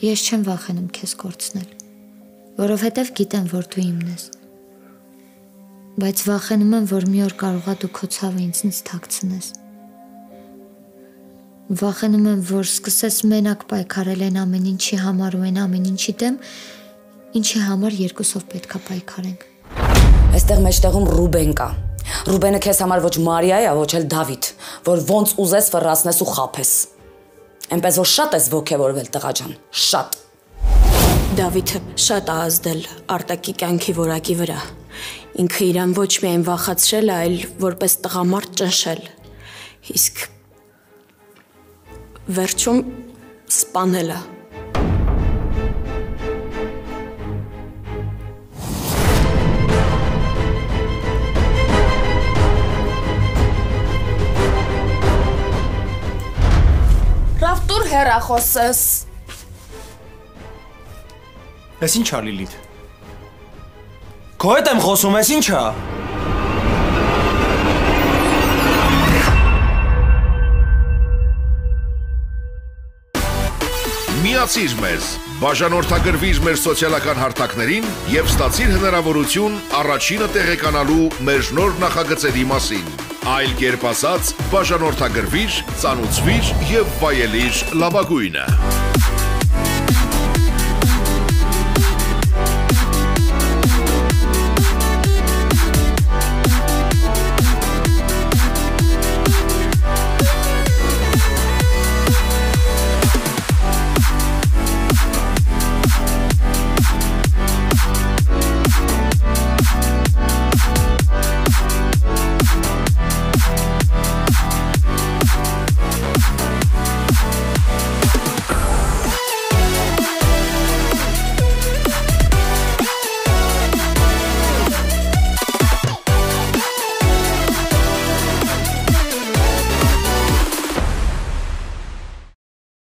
ես չեմ վախենում քեզ կորցնել, որովհետև գիտեմ, որ դու իմն ես, բայց վախենում եմ, որ մի օր կարողա դու քո ցավը ինձնից թաքցնես, վախենում եմ, որ սկսես մենակ պայքարել այն ամեն ինչի համար ու այն ամեն ինչի դեմ, ինչի համար երկուսով պետքա պայքարենք։ Այստեղ մեջտեղում Ռուբեն կա։ Ռուբենը քեզ համար ոչ Մարիա է, ոչ էլ Դավիթ, որ ոնց ուզես ֆռացնես ու խաբես։ Այնպես որ շատ ես ոգևորվել տղա ջան, շատ։ Դավիթը շատ է ազդել Արտակի կյանքի որակի վրա։ Ինքը իրան ոչ միայն վախացրել է, այլ որպես տղամարդ ճնշել։ Իսկ վերջում սպանել է։ Ռավտուր հեռախոսս։ Ես ինչ ա Լիլիթ։ Քո հետ եմ խոսում, ես ինչ ա։ Միացիր մեզ, բաժանորդագրվիր մեր սոցիալական հարթակներին և ստացիր հնարավորություն առաջինը տեղեկանալու մեր նոր նախագծերի մասին։ Այլ կերպ ասած, բաժանորդագրվիր, ծանուցվիր և վայելիր լավագույնը։